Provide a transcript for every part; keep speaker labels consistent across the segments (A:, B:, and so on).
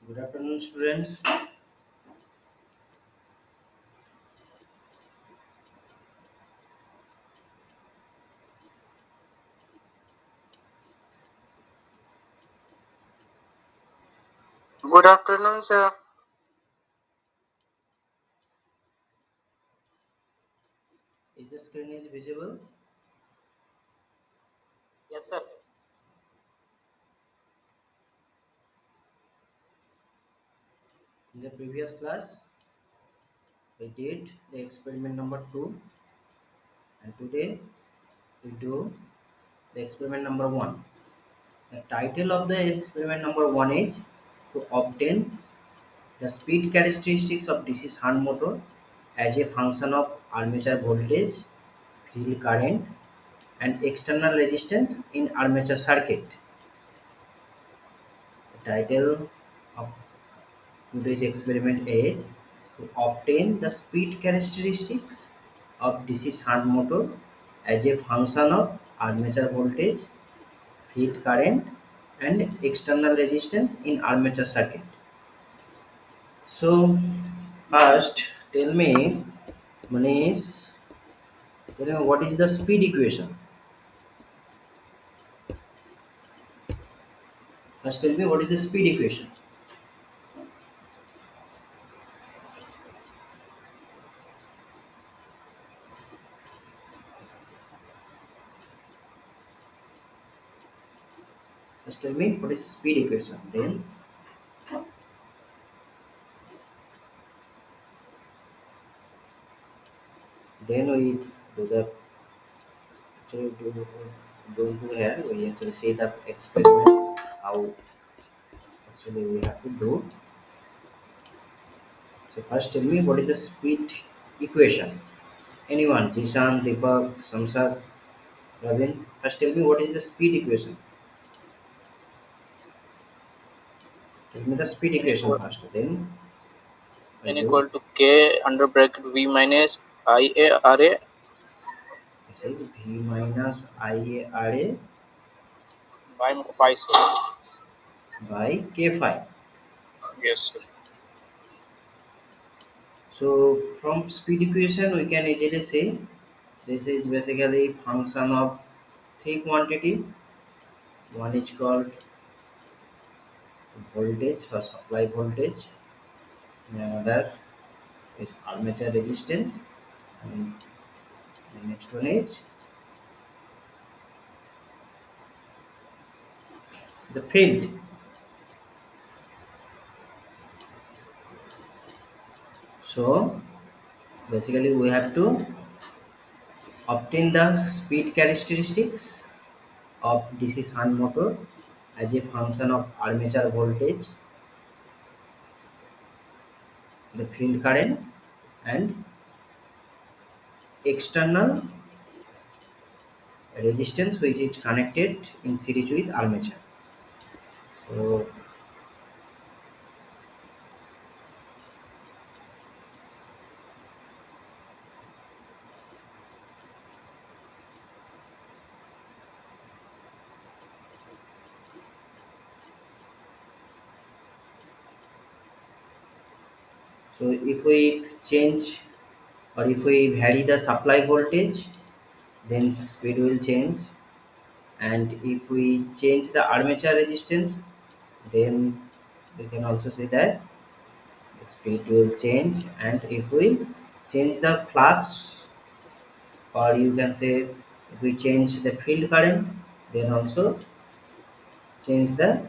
A: Good afternoon, students.
B: Good afternoon, sir.
A: Is the screen is visible?
B: Yes, sir.
A: In the previous class, we did the experiment number 2, and today we do the experiment number 1. The title of the experiment number 1 is to obtain the speed characteristics of DC shunt motor as a function of armature voltage, field current, and external resistance in armature circuit. The title of today's experiment is to obtain the speed characteristics of DC shunt motor as a function of armature voltage, field current, and external resistance in armature circuit. So, first, tell me, Manish, tell me what is the speed equation? First, tell me what is the speed equation? First, tell me what is speed equation. Then we do the actually do here. We actually see the experiment how actually we have to do. So first, tell me what is the speed equation? Anyone? Jishan, Deepak, Samsad, Ravin. First, tell me what is the speed equation? Tell me the speed
B: N
A: equation
B: equal,
A: first. Then I
B: N
A: do.
B: equal to K under bracket V minus IARA
A: This is V minus IARA
B: by phi, sir.
A: by K phi.
B: Yes, sir.
A: So from speed equation we can easily say this is basically function of three quantity. One is called voltage or supply voltage, and another is armature resistance, and the next one is the field. So basically we have to obtain the speed characteristics of DC shunt motor as a function of armature voltage, the field current, and external resistance which is connected in series with armature. So, so if we change or if we vary the supply voltage, then speed will change, and if we change the armature resistance, then we can also say that the speed will change, and if we change the flux, or you can say if we change the field current, then also change the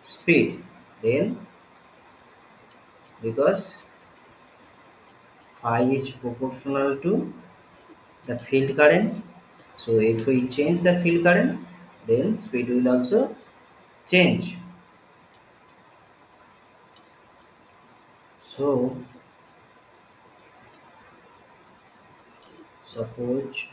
A: speed, then because phi is proportional to the field current, so if we change the field current, then speed will also change. So suppose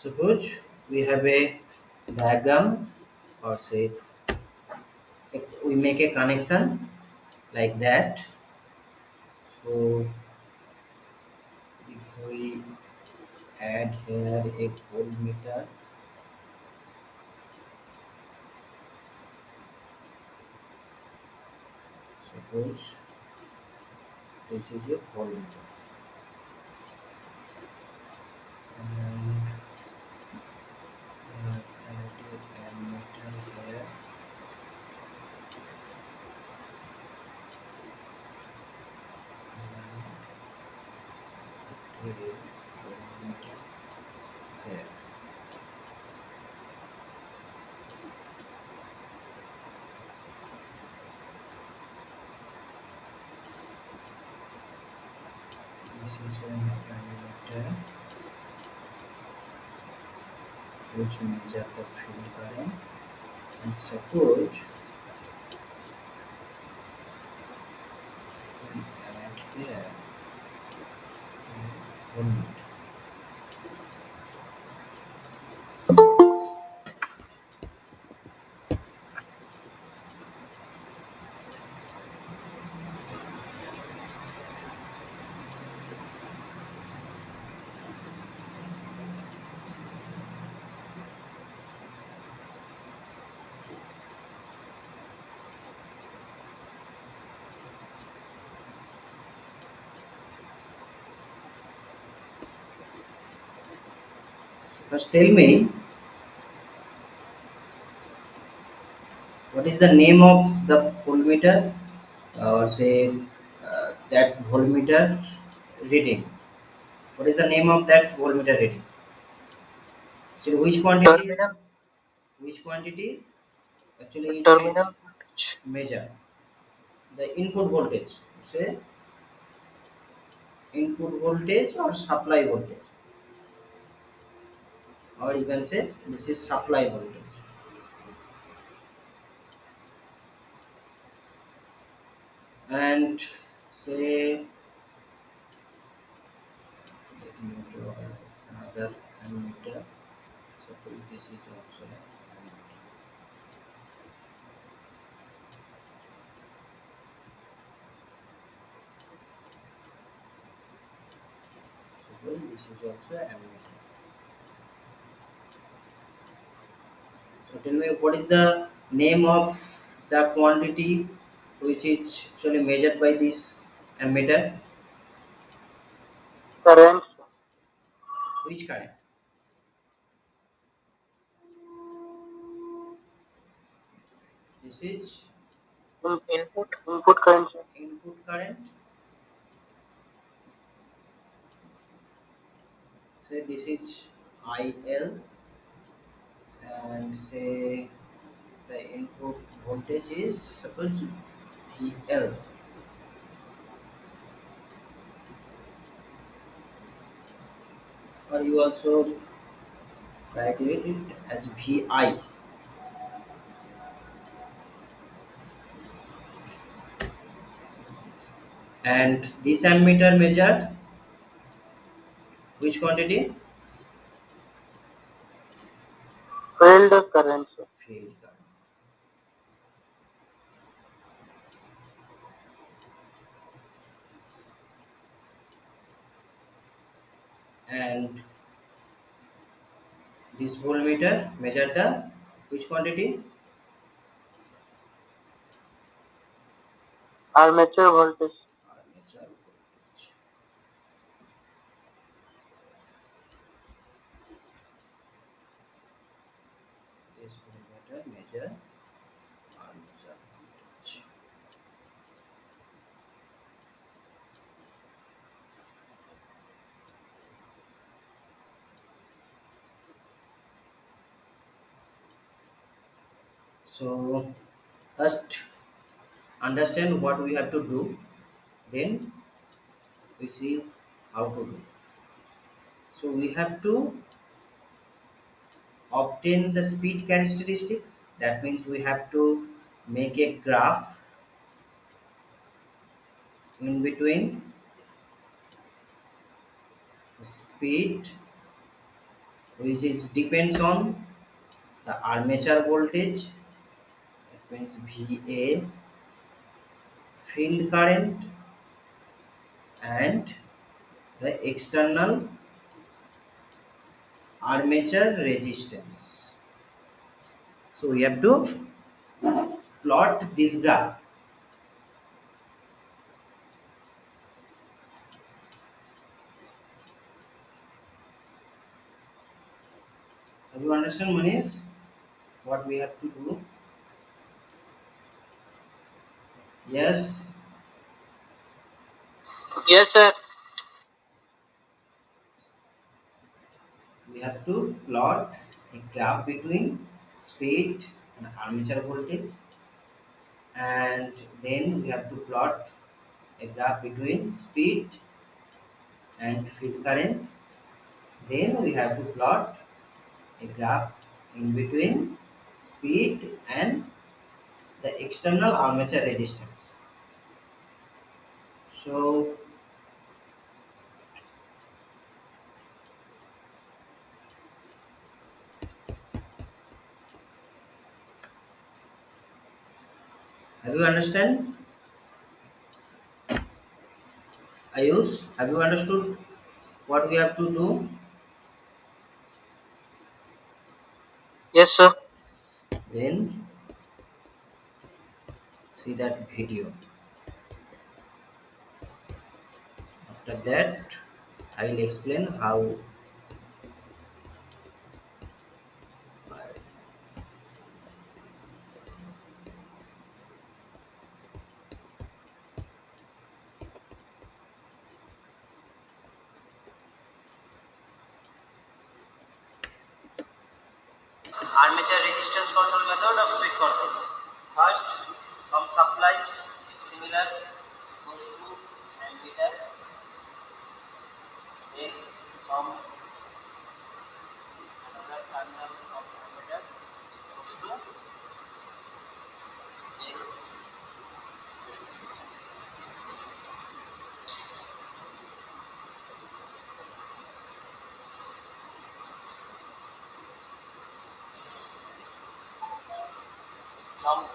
A: Suppose we have a diagram, or say we make a connection like that. So if we add here a voltmeter, suppose this is a voltmeter, and add a ammeter here, and a voltmeter here. This is an ammeter which measure the field current, and suppose we add here a voltmeter. First tell me, what is the name of the voltmeter, or say that voltmeter reading? What is the name of that voltmeter reading? So which quantity?
B: Terminal.
A: Which quantity? Actually, it
B: Terminal.
A: measure the input voltage. Say input voltage or supply voltage, or you can say this is supply voltage. And say, let me draw another ammeter. Suppose this is also an ammeter. Suppose this is also an ammeter. So tell me, what is the name of the quantity which is actually measured by this ammeter?
B: Current.
A: Which current? This is
B: Input current.
A: input current. Say this is IL, and say the input voltage is suppose VL, or you also calculate it as VI. And this ammeter measured which quantity?
B: Field current.
A: Field current. And this voltmeter measure the which quantity?
B: Armature voltage.
A: Armature voltage. This voltmeter measure armature voltage. So first understand what we have to do, then we see how to do. So we have to obtain the speed characteristics. That means we have to make a graph in between speed which is depends on the armature voltage, that means VA, field current, and the external armature resistance. So we have to plot this graph. Have you understand, Manish, what we have to do? Yes,
B: Yes, sir.
A: we have to plot a graph between speed and armature voltage, and then we have to plot a graph between speed and field current. Then we have to plot a graph in between speed and the external armature resistance. So have you understand? Ayush, have you understood what we have to do?
B: Yes, sir.
A: Then see that video. After that, I will explain how. Armature resistance control method of speed control. First, from supply, it's similar, goes to ammeter. Then from another terminal of ammeter, it goes to from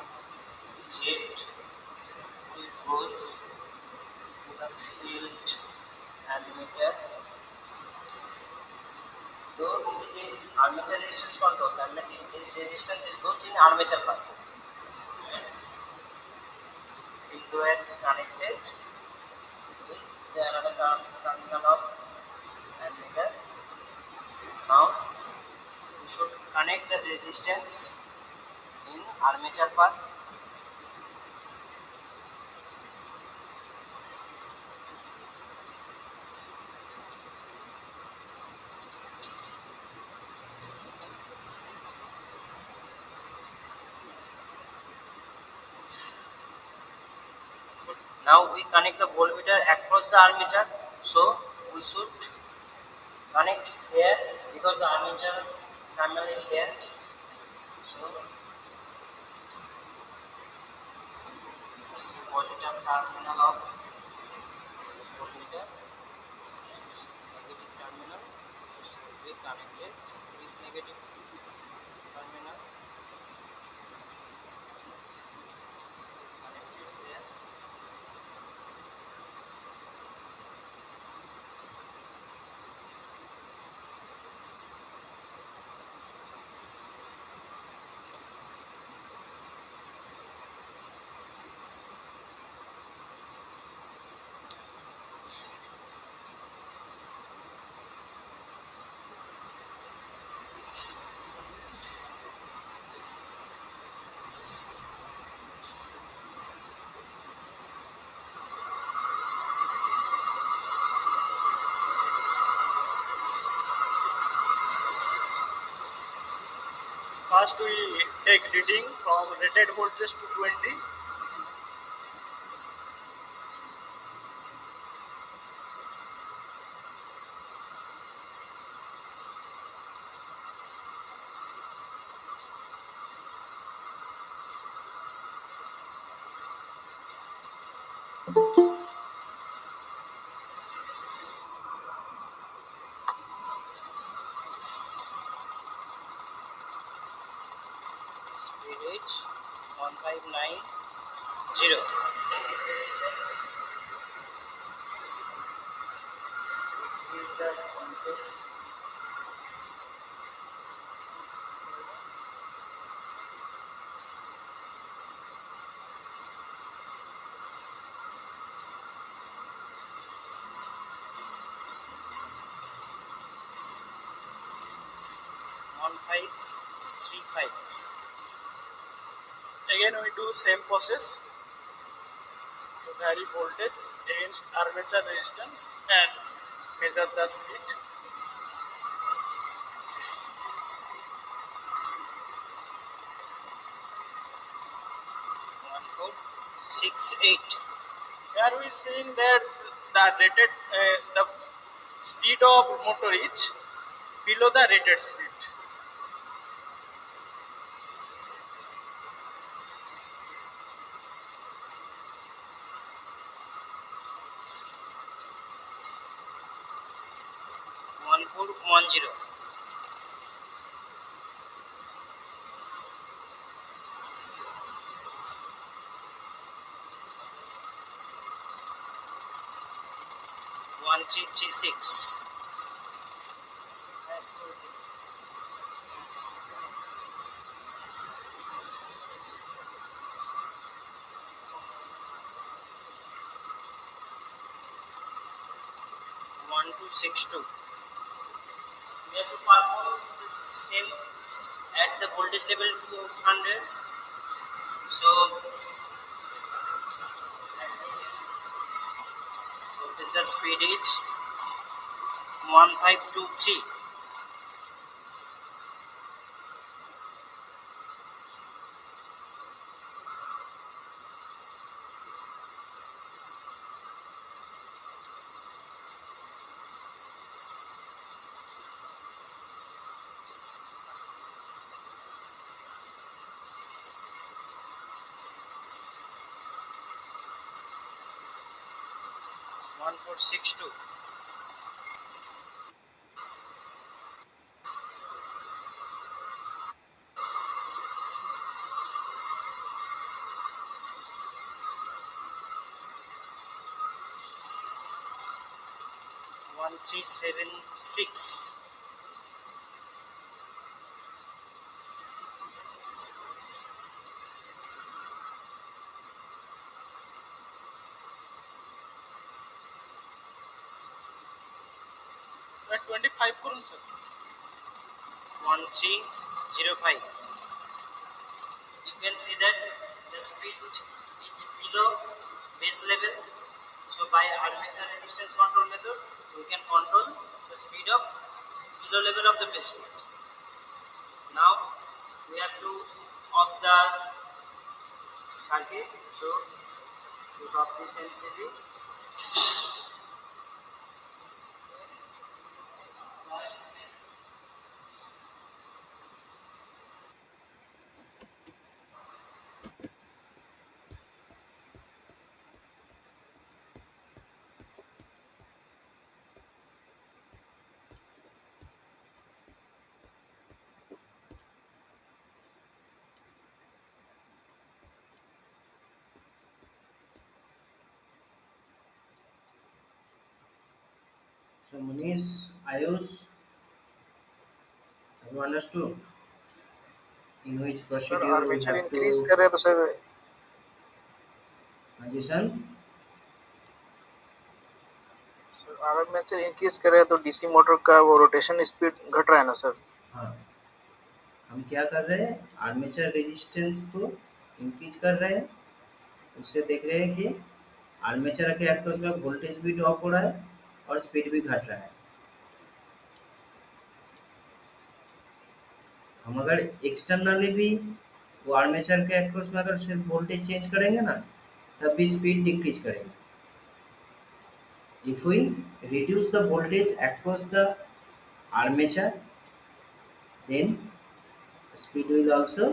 A: jet, it goes to the field ammeter. Though it is in armature resistance control, that means this resistance is goes in armature part. Field wire is connected with the another terminal of ammeter. Now we should connect the resistance in armature path. Now we connect the voltmeter across the armature. So we should connect here because the armature terminal is here. So positive terminal of voltmeter and negative terminal should be connected with negative terminal is connected here.
B: First, we take reading from rated voltage to 20.
A: AH 1590. Is the context 1535.
B: Again, we do same process to vary voltage against armature resistance and measure the speed.
A: 1468.
B: Here we seeing that the rated the speed of motor is below the rated speed.
A: 1410. 1336. 1262. We have to perform the same at the voltage level 200. So what is the speed is 1523. 1462. 1376.
B: 25 करून sir.
A: 1305. You can see that the speed is below base level. So by armature resistance control method, we can control the speed of below level of the base speed. Now we have to off the circuit. So we off this LCD. So Manish, Ayush, have you understood in which
B: Sir,
A: procedure we
B: armature
A: have
B: increase
A: to
B: करे तो sir
A: position?
B: Armature increase करे तो DC motor का वो rotation speed घट रहा है ना सर.
A: हाँ, हम क्या कर रहे हैं, आर्मेचर रेजिस्टेंस को इंक्रीज कर रहे हैं. उससे देख रहे हैं कि आर्मेचर के अक्रॉस में वोल्टेज भी ड्रॉप हो रहा है और स्पीड भी घट रहा है. हम अगर एक्सटर्नली भी वो आर्मेचर के अक्रॉस में अगर सिर्फ वोल्टेज चेंज करेंगे ना, तब भी स्पीड डिक्रीज करेंगे. If we reduce the voltage across the armature, then speed will also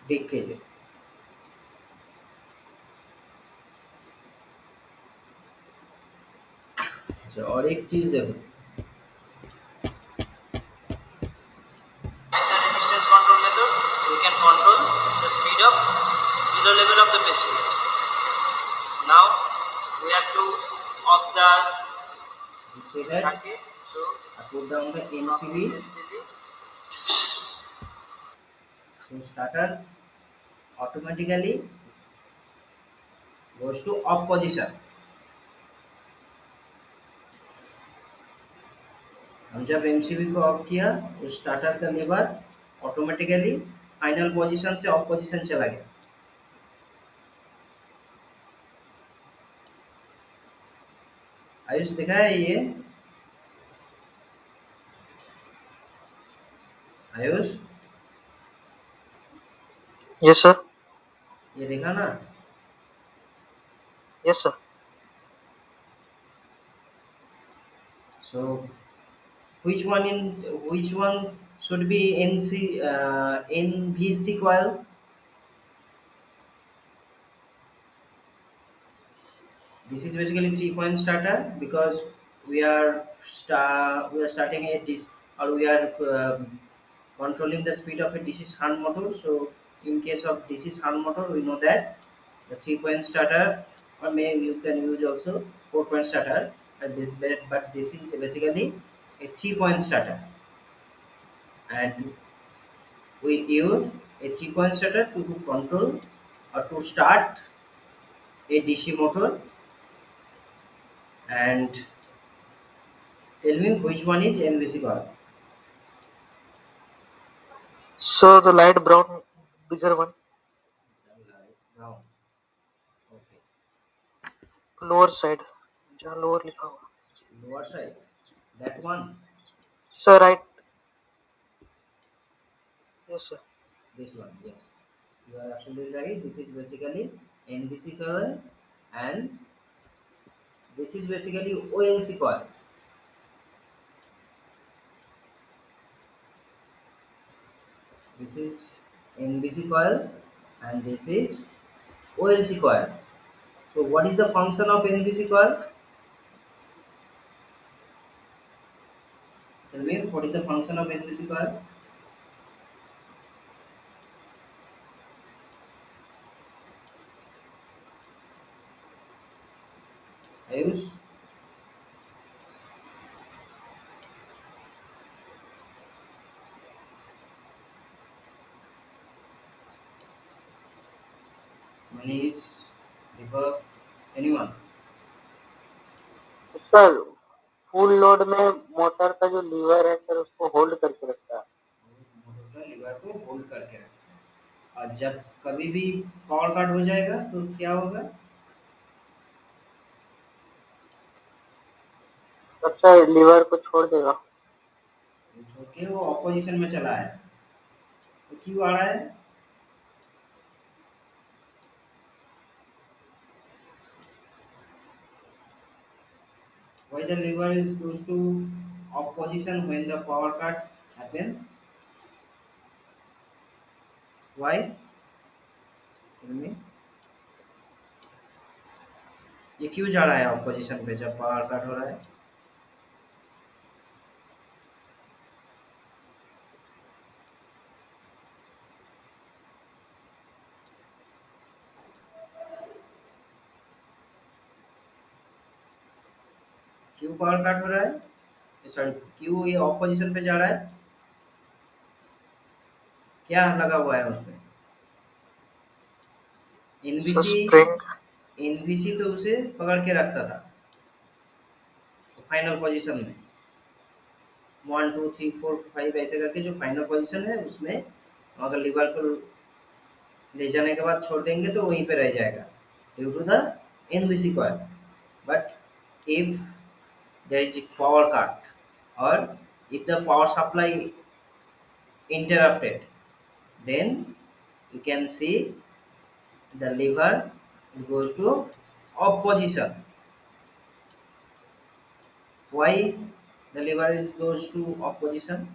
A: decrease. अच्छा, और एक चीज देखो, armature resistance control method, we can control the the speed up to the level of the base speed. Now we have to off the circuit. So I put down the MCB. So starter automatically goes to off position. हम जब MCB को of किया तो starter का liver automatically final position से of position चला गया। आयुष दिखा है ये? Ayush
B: Yes, sir.
A: ये देखा ना?
B: Yes, sir.
A: So which one should be NVC coil? This is basically 3-point starter because we are starting a dis or we are controlling the speed of a DC shunt motor. So in case of DC shunt motor, we know that the 3-point starter, or maybe you can use also 4-point starter. But this is basically a 3-point starter, and we use a 3-point starter to control or to start a DC motor. And tell me which one is NVC coil?
B: So the light brown, bigger one,
A: Brown. Okay.
B: lower side, जहाँ lower लिखा हुआ.
A: Lower side. That one.
B: Sir, right. Yes, sir.
A: This one. Yes. You are absolutely right. This is basically NVC coil, and this is basically OLC coil. This is NVC coil, and this is OLC coil. So what is the function of NVC coil? Tell me what is the function of NVC coil? Ayush? Manish? Deepak? Anyone?
B: Sir full load में motor का जो liver है sir उसको hold करके रखता है.
A: Motor liver को hold करके रखते हैं, और जब कभी भी पावर कट हो जाएगा तो क्या होगा?
B: अच्छा लीवर को छोड़ देगा.
A: छोड़ के वो ऑपोजिशन में चला है, तो क्यों आ रहा है? Why the lever is goes to opposition when the power cut happen? Why? Tell me. ये क्यों जा रहा है ऑपोजिशन पे जब पावर कट हो रहा है? क्यों पावर कट हो रहा है? सॉरी, क्यों ये ऑपोजिशन पे जा रहा है? क्या लगा हुआ है उसमें?
B: Sir
A: NBC
B: spring.
A: एनबीसी तो उसे पकड़ के रखता था फाइनल पोजीशन में, 1 2 3 4 5 ऐसे करके जो फाइनल पोजीशन है उसमें अगर लीवर को ले जाने के बाद छोड़ देंगे तो वहीं पे रह जाएगा due to the NBC coil. But if there is a power cut or if the power supply interrupted, then you can see the lever goes to off position. Why the lever goes to off position?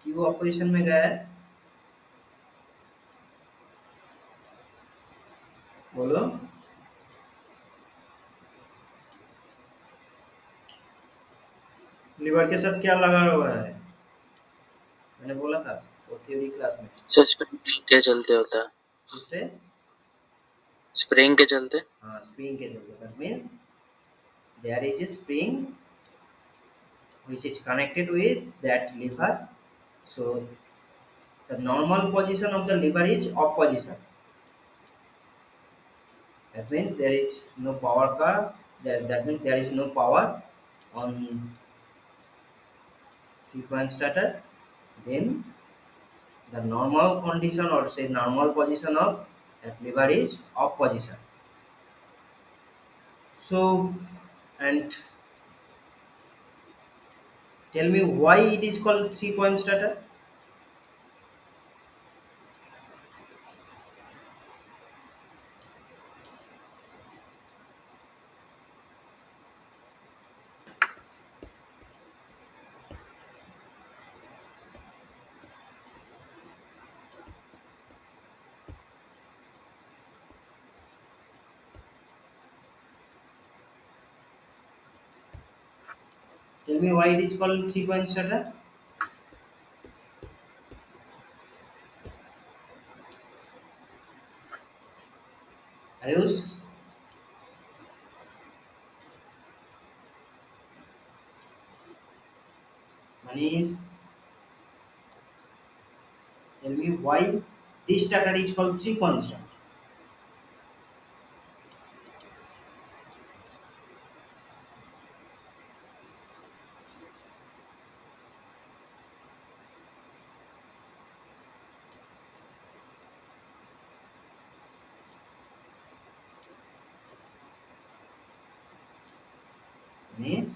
A: क्यों of position में गया है? बोलो। Liver के साथ क्या लगा हुआ है? मैंने बोला था वो थ्योरी क्लास में।
C: सर स्प्रिंग के चलते होता है।
A: किससे?
C: स्प्रिंग के चलते।
A: हाँ, स्प्रिंग के चलते। That means there is a spring which is connected with that lever. So the normal position of the lever is off position. That means there is no power curve. That means there is no power on 3-point starter. Then the normal condition or say normal position of that lever is off position. So, and tell me why it is called 3-point starter? Tell me why it is called 3-point starter? Ayush? Manish? Tell me why this starter is called 3-point starter? Manish?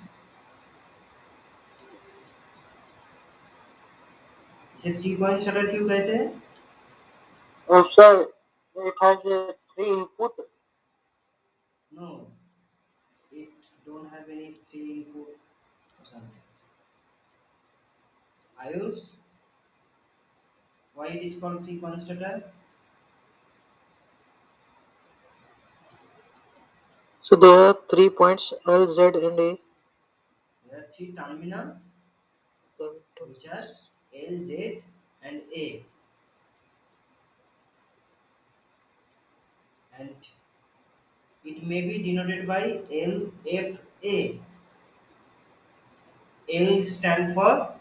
A: इसे 3-point starter क्यों कहते हैं?
C: Sir, it has three input.
A: No, it don't have any 3 input or something. Ayush, why it is called 3-point starter?
C: So there are 3 points L, Z, and A.
A: There are 3 terminals which are L, Z and A, and it may be denoted by L, F, A. L stand for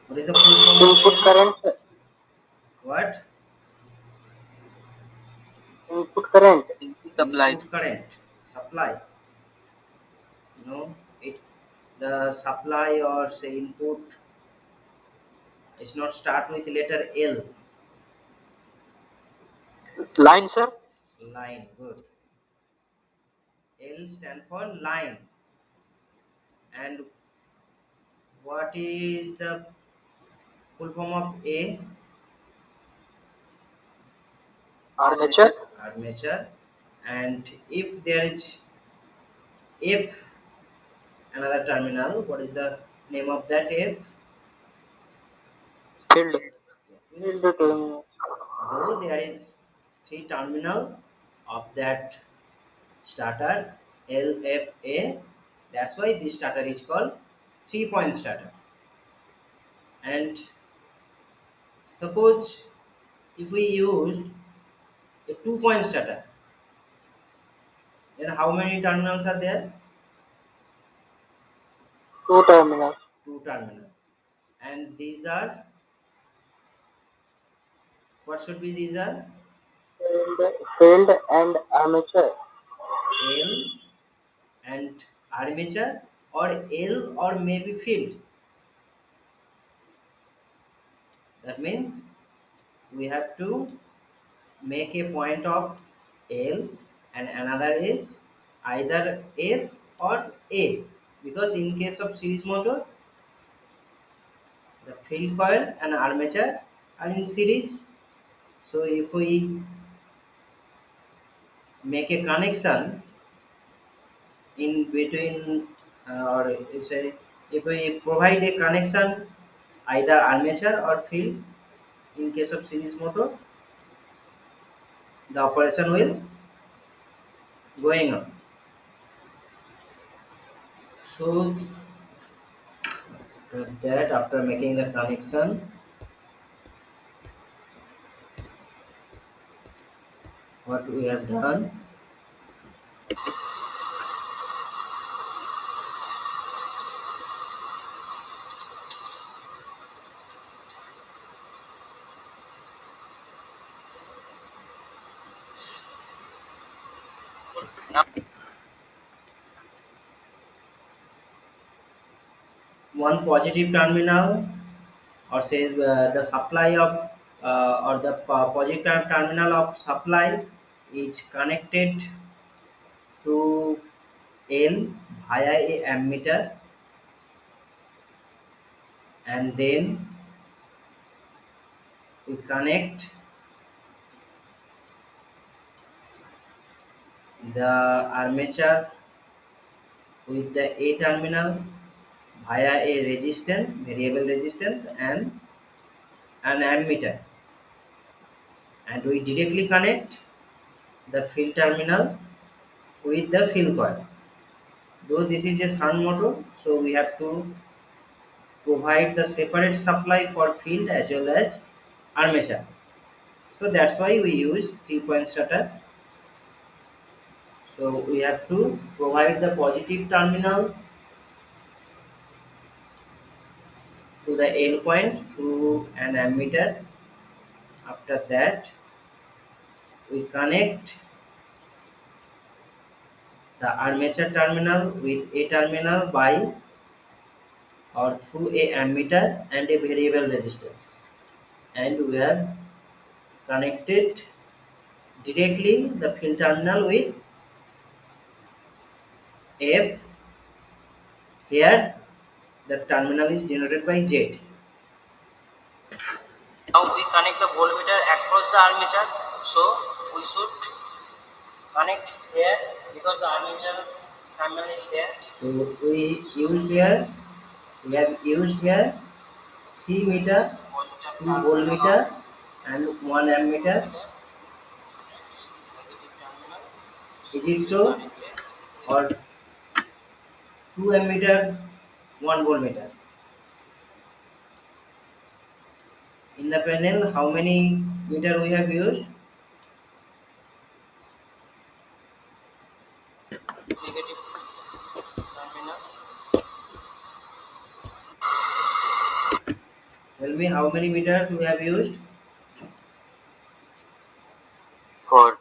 A: what is the full form of
C: Input
A: L?
C: current.
A: What?
C: Input current. Supply.
A: Input current, supply. It the supply or say input is not start with letter L.
C: Line, sir.
A: Line, good. L stand for line. And what is the full form of A?
C: Armature.
A: Armature. And if there is F, another terminal, what is the name of that F?
C: Field. Field terminal.
A: Though there is 3 terminal of that starter LFA, that's why this starter is called 3-point starter. And suppose if we use a 2-point starter, then how many terminals are there?
C: Two terminals.
A: 2 terminals. And these are, what should be these are?
C: Field and armature.
A: L and armature, or L or maybe field. That means we have to make a point of L and another is either F or A, because in case of series motor the field coil and armature are in series. So if we make a connection in between or you say if we provide a connection either armature or field in case of series motor, the operation will going on. So that after making the connection, what we have done, one positive terminal, or say the supply of or the positive terminal of supply is connected to L via a ammeter, and then we connect the armature with the A terminal via a resistance, variable resistance, and an ammeter, and we directly connect the field terminal with the field coil. Though this is a shunt motor, so we have to provide the separate supply for field as well as armature. So that's why we use 3-point starter. So we have to provide the positive terminal to the L point through an ammeter. After that, we connect the armature terminal with a terminal by or through a ammeter and a variable resistance, and we have connected directly the field terminal with F. Here the terminal is denoted by Z. Now we connect the voltmeter across the armature, so we should connect here because the armature terminal is here. So we have used here 3 meter, 2 voltmeter and 1 ammeter. Is it so? Or 2 ammeter, 1 voltmeter? In the panel, how many meter we have used? Negative terminal. Tell me how many meters we have used?
C: 4.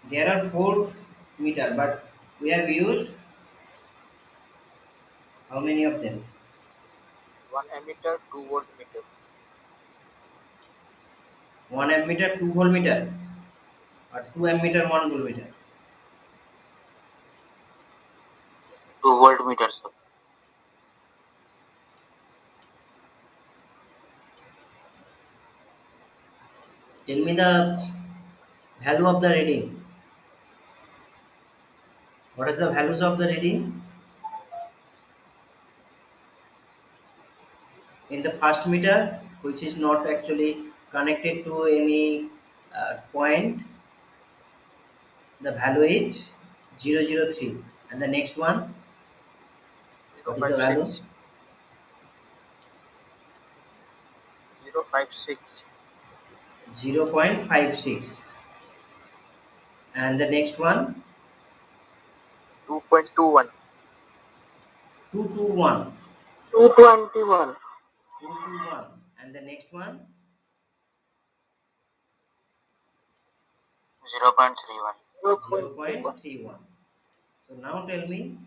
A: There are 4 meter, but we have used how many of them?
C: 1 ammeter, 2 voltmeter.
A: 1 ammeter, 2 voltmeter, or 2 ammeter, 1 voltmeter.
C: 2 voltmeter, sir.
A: Tell me the value of the reading. What is the values of the reading? In the first meter, which is not actually connected to any point, the value is 003, and the next one, what is the value?
C: 056. 056.
A: 0.56, and the next one,
C: 2.21.
A: 221.
C: 221.
A: 221, and the next one,
C: 0.31.
A: 0.31. So now tell me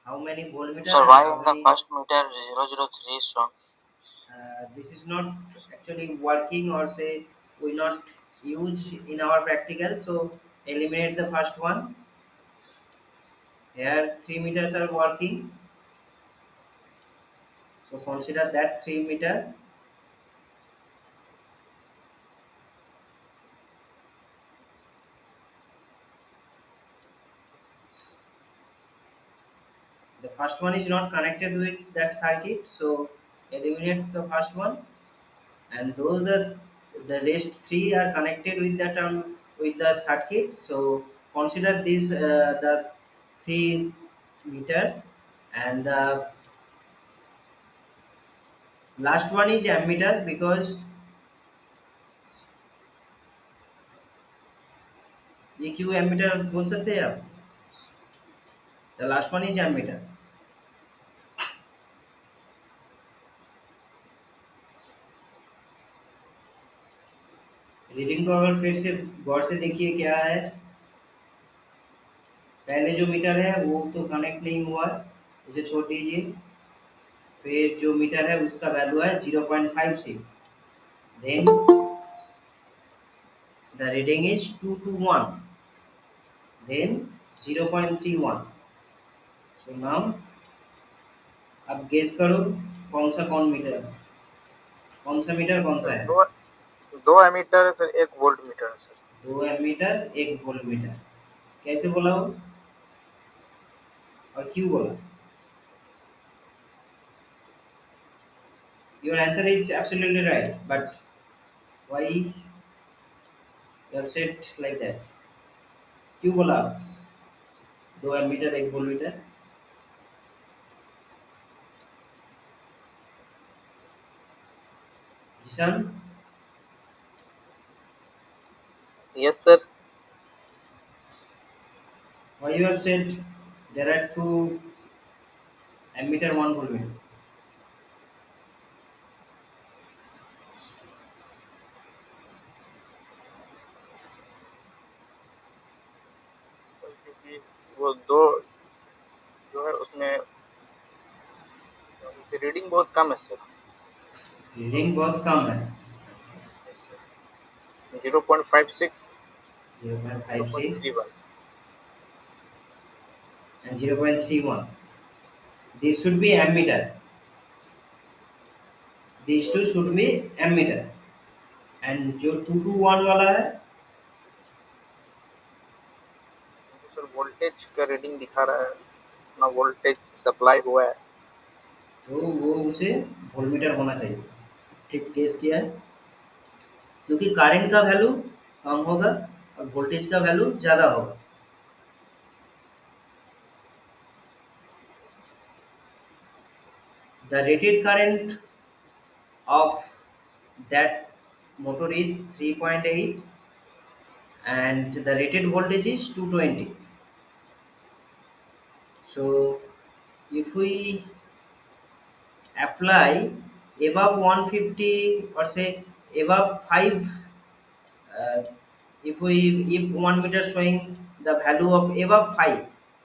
A: how many voltmeter
C: Sir,
A: and
C: why
A: how
C: in the
A: many.
C: first meter 003 is shown?
A: This is not actually working, or say we not use in our practical, so eliminate the first one. Here 3 meters are working, so consider that 3 meter. The first one is not connected with that circuit, so eliminate the first one, and those the rest 3 are connected with that with the circuit, so consider this the 3 meters, and the last one is ammeter, because ये क्यों ammeter बोल सकते हैं आप. The last one is ammeter. Reading को अगर फिर से गौर से देखिए क्या है. पहले जो मीटर है वो तो कनेक्ट नहीं हुआ, उसे छोड़ दीजिए. फिर जो मीटर है उसका वैल्यू है 0.56. Then the reading is 221. Then 0.31. So now अब गेस करो कौन मीटर है, कौन सा मीटर कौन सा है.
C: दो दो एमीटर है सर, एक वोल्ट मीटर है सर.
A: 2 ammeter 1 volt meter. कैसे बोला वो और क्यों बोला? Your answer is absolutely right, but why you have said like that? क्यों बोला 2 ammeter 1 volt meter? Zeeshan,
C: yes sir.
A: why you have said there are 2 ammeter 1 volt meter?
C: क्योंकि वो दो जो है उसमें रीडिंग बहुत कम है सर.
A: रीडिंग बहुत कम है.
C: 0.56,
A: 0.56
C: 0.31.
A: and 0.31. This should be ammeter. These two should be ammeter. And जो 221 वाला है
C: सर वोल्टेज का रीडिंग दिखा रहा है, अपना वोल्टेज सप्लाई हुआ है.
A: तो वो उसे वोल्टमीटर होना चाहिए. ठीक केस किया है, क्योंकि करंट का वैल्यू कम होगा और वोल्टेज का वैल्यू ज़्यादा होगा. The rated current of that motor is 3.8 and the rated voltage is 220. So if we apply above 150 or say above 5, uh, if 1 meter showing the value of above 5,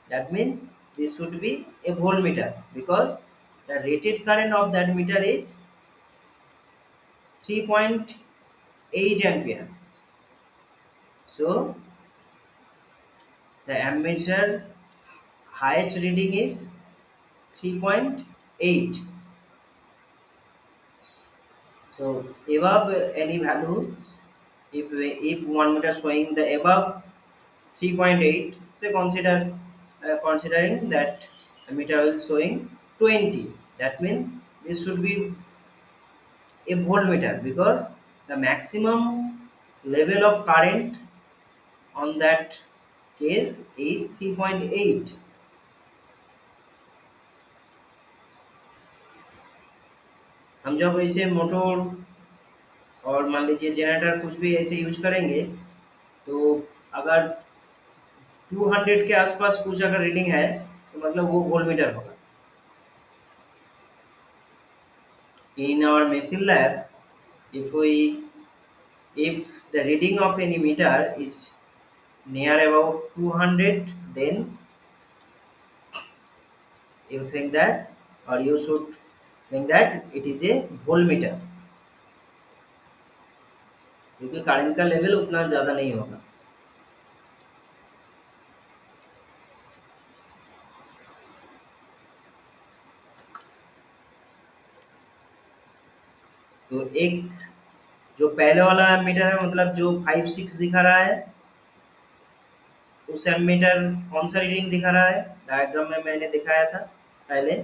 A: that means this should be a voltmeter, because the rated current of that meter is 3.8 ampere. So the ammeter highest reading is 3.8. So above any value, if 1 meter showing the above 3.8, so considering that the meter is showing 20, that means this should be a voltmeter, because the maximum level of current on that case is 3.8. हम जब ऐसे motor और मान लीजिए generator कुछ भी ऐसे use करेंगे, तो अगर 200 के आसपास कुछ अगर रीडिंग है तो मतलब वो वोल्टमीटर होगा. In our machine lab, if the reading of any meter is near about 200, then you think that, or you should think that it is a voltmeter, क्योंकि करंट का लेवल उतना ज़्यादा नहीं होगा. तो एक जो पहले वाला एमीटर है, मतलब जो 5-6 दिखा रहा है, उस एमीटर कौन सा रीडिंग दिखा रहा है? डायग्राम में मैंने दिखाया था पहले,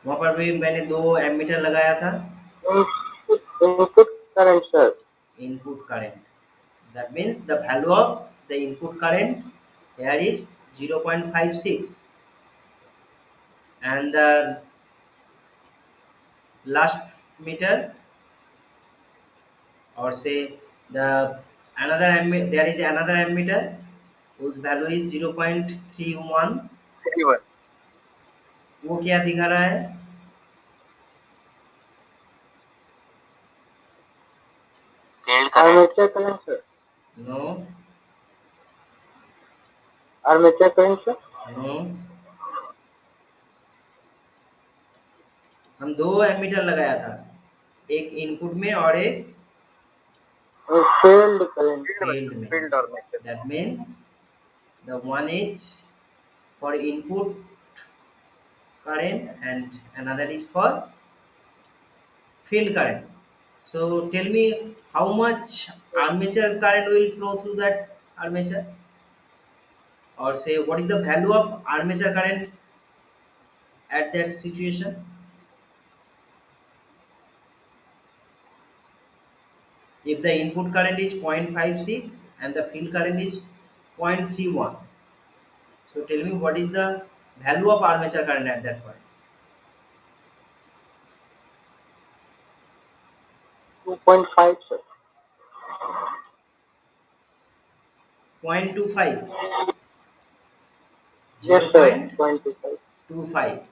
A: वहाँ पर भी मैंने 2 एमीटर लगाया था.
C: Input current sir.
A: Input current That means the value of the input current here is 0.56, and the last meter, or say the there is another ammeter whose value is 0.31.
C: Anyone.
A: वो क्या दिखा रहा है?
C: Field current. Armature current, sir.
A: No,
C: Armature current, sir.
A: no. हम दो ammeter लगाया था, एक इनपुट में और एक
C: Field current.
A: फील्ड में.
C: Field armature.
A: That means the one is for input current and another is for field current. So tell me how much armature current will flow through that armature, or say what is the value of armature current at that situation. If the input current is 0.56 and the field current is 0.31, so tell me what is the value of armature current at that point.
C: 2.5, sir.
A: 0.25.
C: Yes, sir. 0.25.
A: 0.25.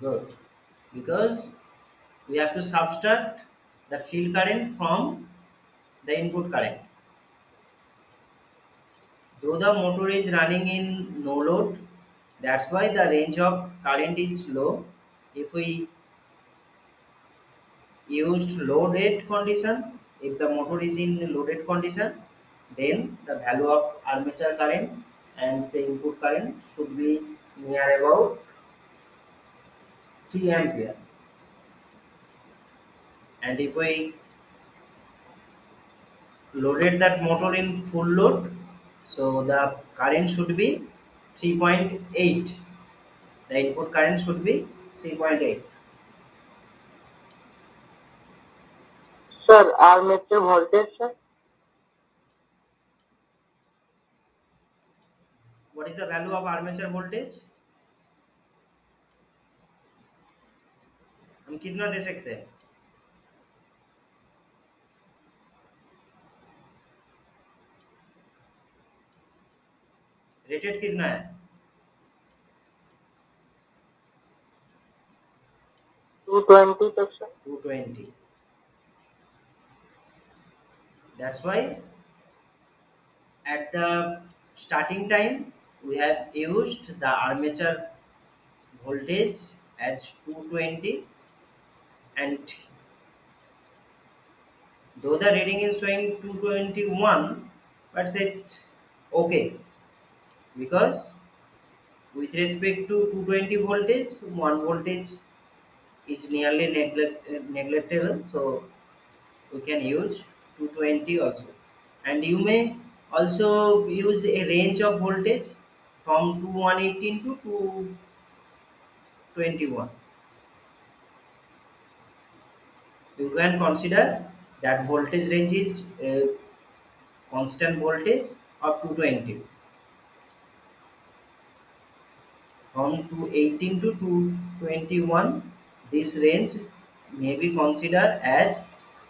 A: Good. Because we have to subtract the field current from the input current. Though the motor is running in no load, that's why the range of current is low. If we used loaded condition, if the motor is in loaded condition, then the value of armature current and say input current should be near about 3 ampere. And if we loaded that motor in full load, so the current should be 3.8. The input current should be 3.8.
C: Sir, armature voltage, sir.
A: What is the value of armature voltage? हम कितना दे सकते हैं? Rated कितना है?
C: 220 तक, sir.
A: 220. That's why at the starting time we have used the armature voltage as 220, and though the reading is showing 221, but it's okay, because with respect to 220 voltage, one voltage is nearly neglectable, so we can use 220 also. And you may also use a range of voltage from 118 to 221. You can consider that voltage range is a constant voltage of 220. From 218 to 221, this range may be considered as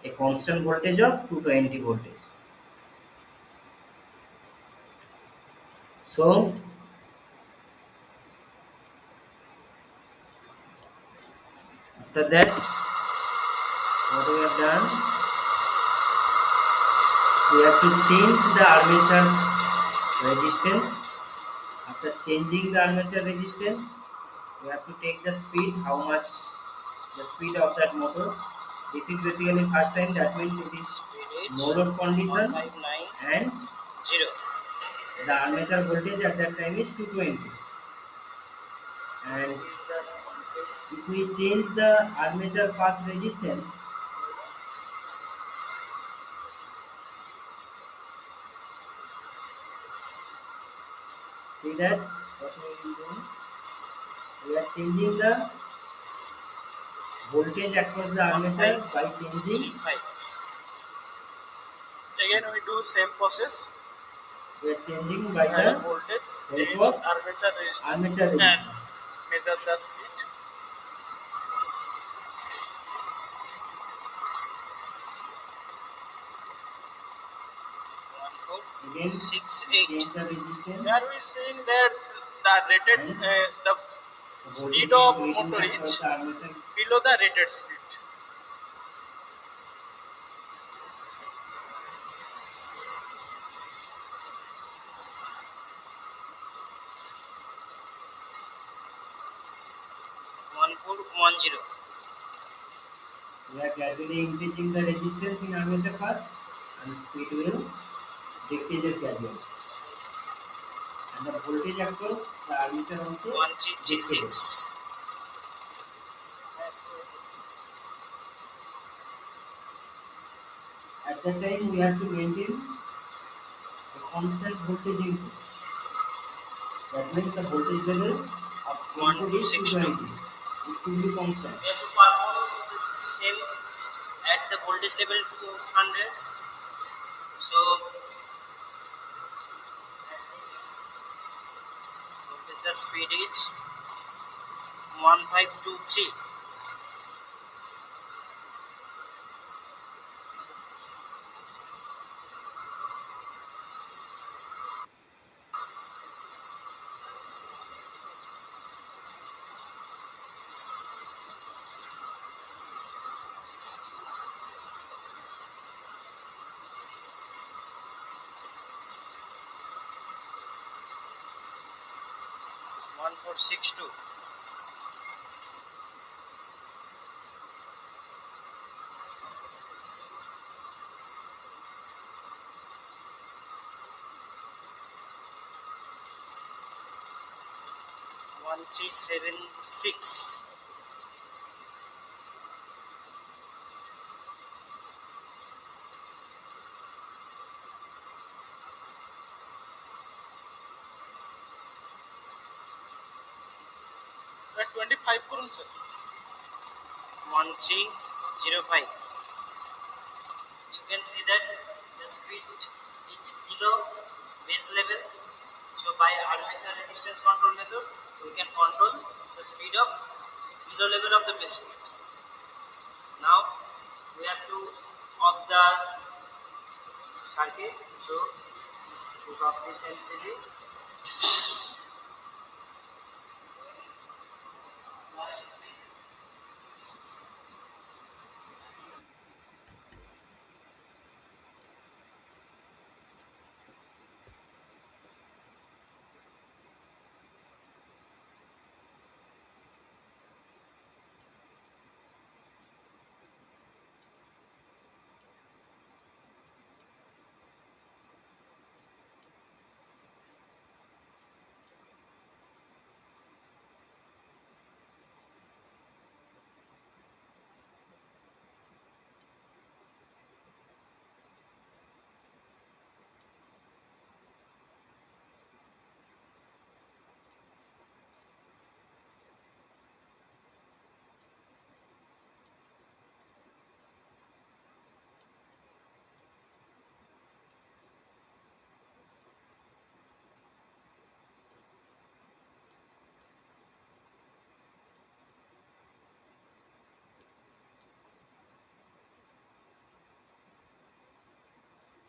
A: a constant voltage of 220 voltage. So after that, what we have done, we have to change the armature resistance. After changing the armature resistance, we have to take the speed, how much the speed of that motor. This is basically first time, that means it is no load condition, and the armature voltage at that time is 220. And if we change the armature path resistance, see that what we will do, we are changing the voltage across the armature by changing
B: Again we do same process.
A: We are changing by
B: Vary
A: the
B: voltage,
A: help
B: change
A: of
B: armature resistance,
A: armature
B: and
A: resistance.
B: measure the speed. 1468.
A: Again, change the resistance
B: Here we seeing that the rated
A: and
B: the
A: the voltage
B: speed of
A: increasing
B: motor
A: across
B: is
A: the armature.
B: below the rated speed. One four one zero.
A: We are gradually increasing the resistance in armature path and speed will decreases gradually. And the voltage across the armature also
B: One three three
A: decreases.
B: six.
A: At that time, we have to maintain a constant voltage input. That means the voltage level of
B: One
A: input
B: two
A: is
B: six two.
A: 220. It should be constant.
B: We have to perform the same at the voltage level 200. So voltage the speed is 1523. One four six two. One three seven six. 25 করুন sir 1305. You can see that the speed is below base level. So by armature resistance control method, we can control the speed of below level of the base speed. Now we have to off the circuit. So put off this LCD.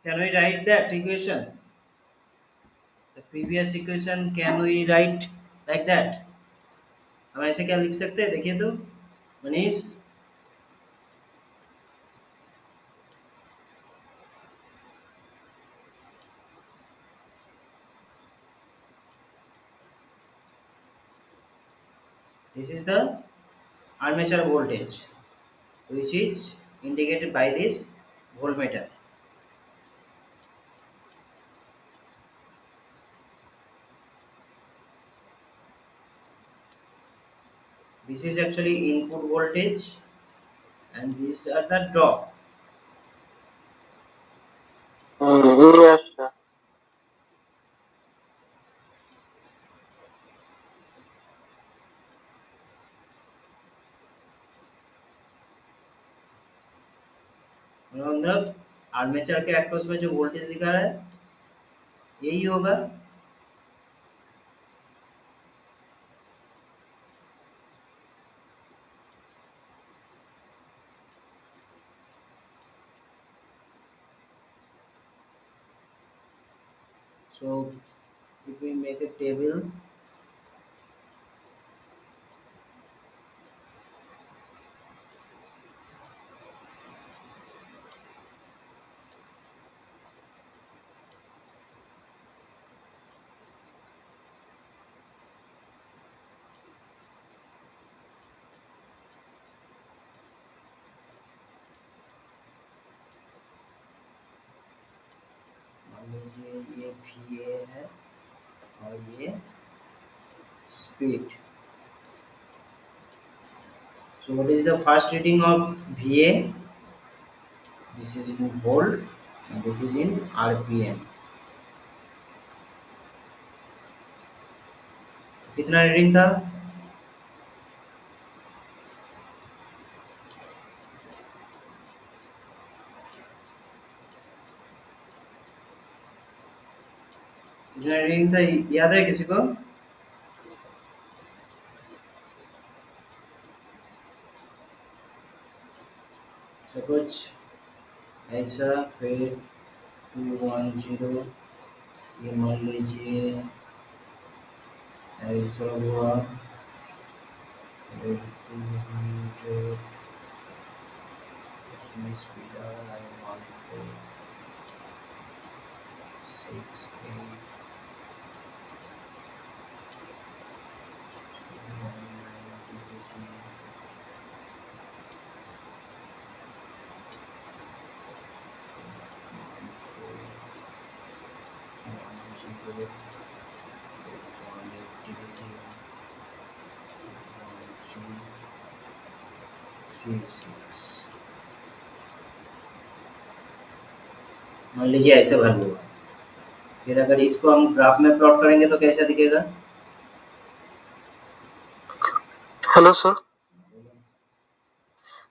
A: Can we write that equation? The previous equation can we write like that? हम ऐसे क्या लिख सकते हैं देखिए तो Manish this is the armature voltage which is indicated by this voltmeter. This is actually input voltage and these are the drop.
C: Yes, sir.
A: On the armature के across में जो वोल्टेज दिखा रहा है यही होगा। So if we make a table, मान लीजिए ये VA है और ये speed. So what is the first reading of VA? This is in volt and this is in RPM. कितना रीडिंग था? कितना रीडिंग था याद है किसी को? सपोज ऐसा फिर 210 ये मान लीजिए ऐसा हुआ 200 इसमें स्पीड आ रहा है 1468 मान लीजिए ऐसे वैल्यू हुआ। फिर अगर इसको हम ग्राफ में प्लॉट करेंगे तो कैसा दिखेगा?
C: Hello sir.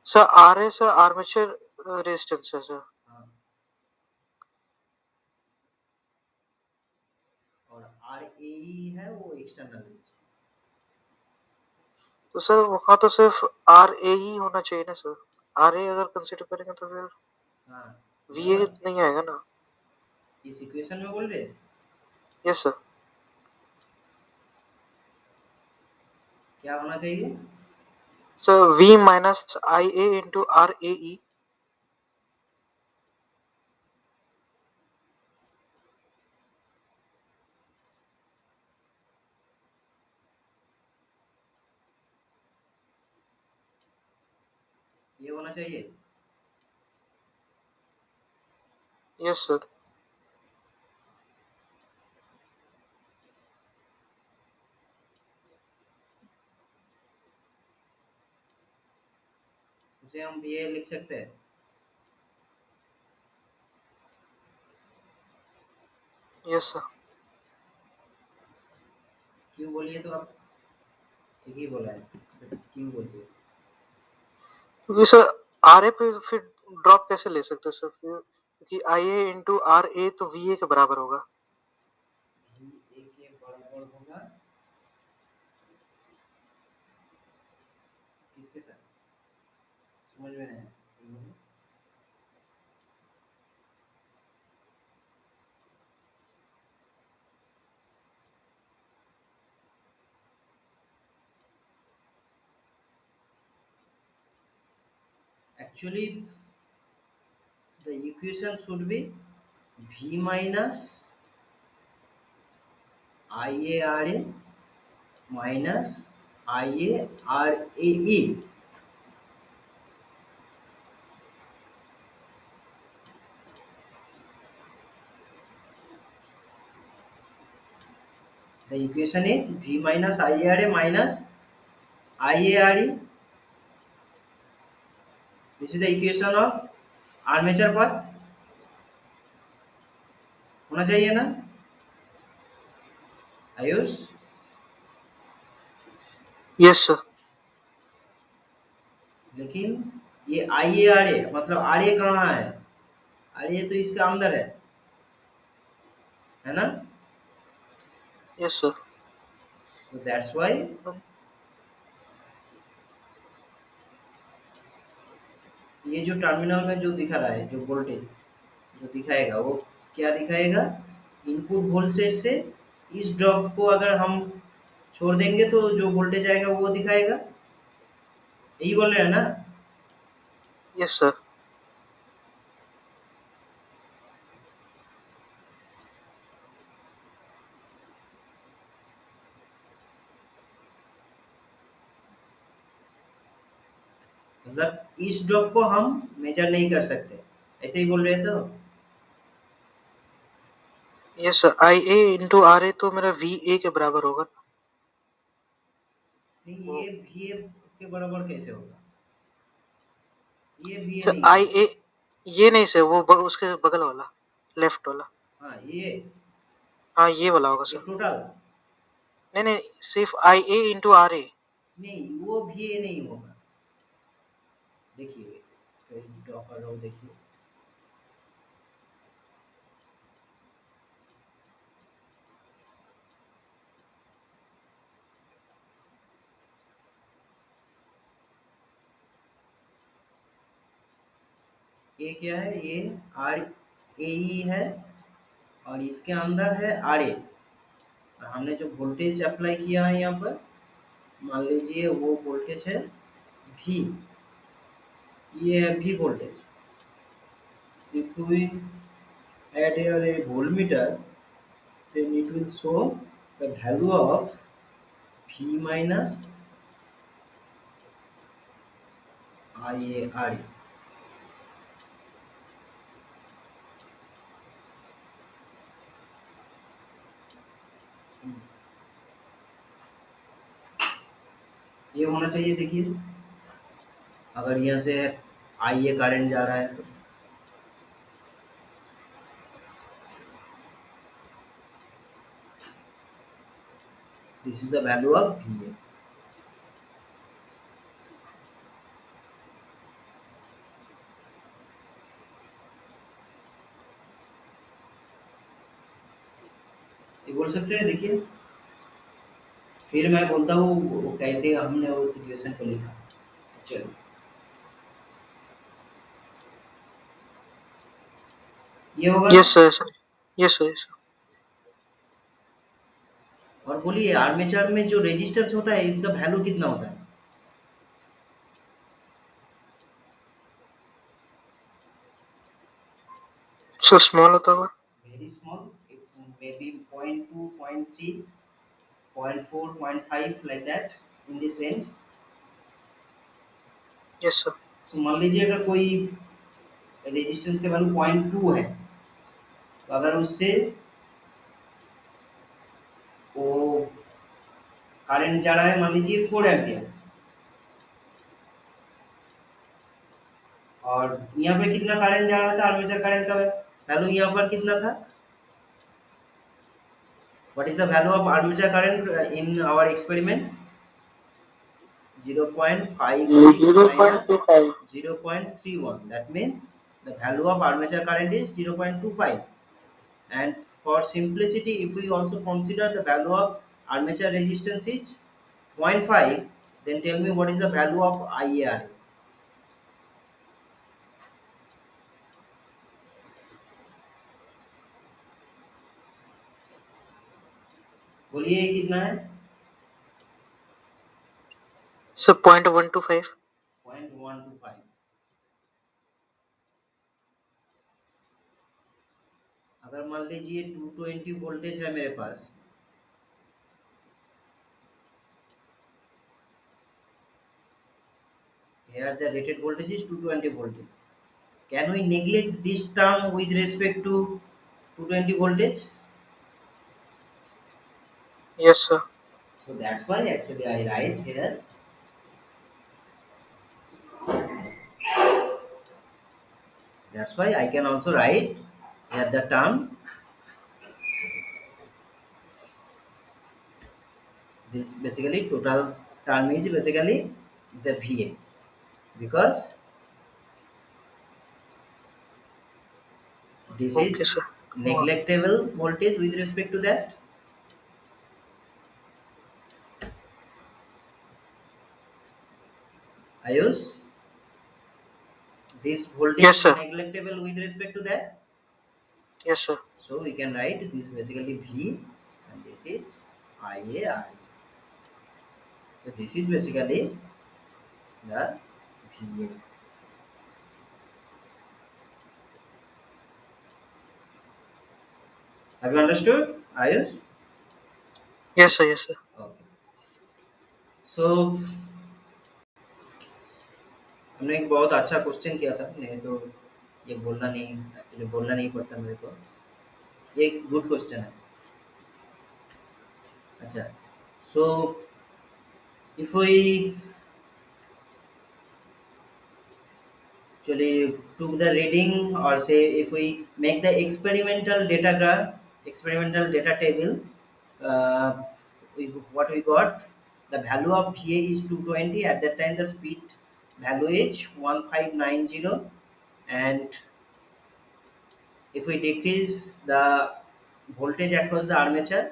C: सर आर है सर आर्मेचर रेजिस्टेंस है सर।
A: और RAE है वो एक्सटर्नल रेजिस्टेंस।
C: तो सर वहाँ तो सिर्फ RA ही होना चाहिए ना सर। RA अगर कंसीडर करेंगे तो फिर VA नहीं आएगा ना।
A: इस इक्वेशन में बोल रहे हैं?
C: Yes sir.
A: क्या होना चाहिए?
C: Sir V minus IA into RAE।
A: ये होना चाहिए।
C: Yes sir.
A: उसे हम VA लिख सकते हैं।
C: Yes sir.
A: क्यों बोलिए तो आप एक ही बोला है, क्यों बोलिए?
C: क्योंकि सर RA पे फिर ड्रॉप कैसे ले सकते सर फिर, क्योंकि IA इंटू RA तो VA के बराबर होगा।
A: VA के बराबर होगा किसके साथ? समझ में नहीं आया। Actually, the equation should be V minus IARA minus IARAE. The equation is V minus IARA minus IARE. This is the equation of armature path. होना चाहिए ना आयुष?
C: Yes sir.
A: लेकिन ये IARA मतलब RA कहाँ है? और ये तो इसका अंदर है ना?
C: Yes sir.
A: तो दैट्स वाई ये जो टर्मिनल में जो दिखा रहा है, जो वोल्टेज जो दिखाएगा वो क्या दिखाएगा? इनपुट वोल्टेज से इस ड्रॉप को अगर हम छोड़ देंगे तो जो वोल्टेज आएगा वो दिखाएगा। यही बोल रहे हैं ना?
C: Yes sir.
A: मतलब इस ड्रॉप को हम मेजर नहीं कर सकते, ऐसे ही बोल रहे थे?
C: Yes sir, I A into R A तो मेरा वी ए के बराबर होगा ना।
A: नहीं,
C: वो
A: ये भी के बराबर कैसे होगा? ये भी
C: सर
A: नहीं
C: आई
A: होगा।
C: ए, ये नहीं सर, वो उसके बगल वाला, लेफ्ट वाला।
A: हाँ, ये
C: हाँ ये वाला होगा
A: ये
C: सर।
A: टोटल
C: नहीं नहीं, सिर्फ आई ए इंटू आर ए।
A: नहीं, वो भी ये नहीं होगा। देखिए, ड्रॉ कर रहा हूँ, देखिए। ये क्या है? ये आर ए ई है और इसके अंदर है आर ए। और हमने जो वोल्टेज अप्लाई किया है यहाँ पर, मान लीजिए वो वोल्टेज है वी। ये है V voltage. If we add here a voltmeter, then it will show the value of V minus IARE. ये होना चाहिए। देखिए, अगर यहाँ से आई ए करंट जा रहा है तो this is the value of V A. ये बोल सकते हैं? देखिए, फिर मैं बोलता हूँ वो कैसे हमने वो सिचुएशन को लिखा। चलो, ये होगा।
C: Yes sir sir. Yes sir sir.
A: और बोलिए, आर्मेचर में जो रेजिस्टेंस होता है इसका वैल्यू कितना होता है?
C: सर स्मॉल होता होगा।
A: Very small, it's may be 0.2, 0.3, 0.4, 0.5 like that, in this range.
C: Yes sir.
A: So मान लीजिए अगर कोई रेजिस्टेंस के वैल्यू 0.2 है, तो अगर उससे वो करंट जा रहा है मान लीजिए 4 एम्पियर, और यहाँ पे कितना करंट जा रहा था? आर्मेचर करंट का वैल्यू यहाँ पर कितना था? What is the value of armature current in our experiment? 0.56 minus
C: 0.25।
A: 0.31. That means the value of armature current is 0.25. And for simplicity, if we also consider the value of armature resistance is 0.5, then tell me what is the value of IAR? बोलिए, ये कितना है?
C: Sir 0.125।
A: 0.125। अगर मान लीजिए 220 voltage है मेरे पास, here the rated voltage is 220 voltage. Can we neglect this term with respect to 220 voltage?
C: Yes sir.
A: So that's why actually I write here. That's why I can also write here the term. This basically total term is basically the VA, because This
C: Okay,
A: is
C: sir.
A: neglectable voltage with respect to that. Ayush, this voltage
C: Yes,
A: is
C: sir.
A: neglectable with respect to that.
C: Yes, sir.
A: So we can write this basically V and this is IA. So this is basically the VA. Have you understood, Ayush?
C: Yes, sir. Yes, sir.
A: Okay. So हमने एक बहुत अच्छा question किया था, नहीं तो ये बोलना नहीं, एक्चुअली बोलना नहीं पड़ता मेरे को। ये एक गुड क्वेश्चन है। अच्छा, सो if we actually took the reading, or say if we make the experimental data graph, experimental data table, uh, what we got, the value of VA is 220. At that time the speed value is 1590, and if we decrease the voltage across the armature,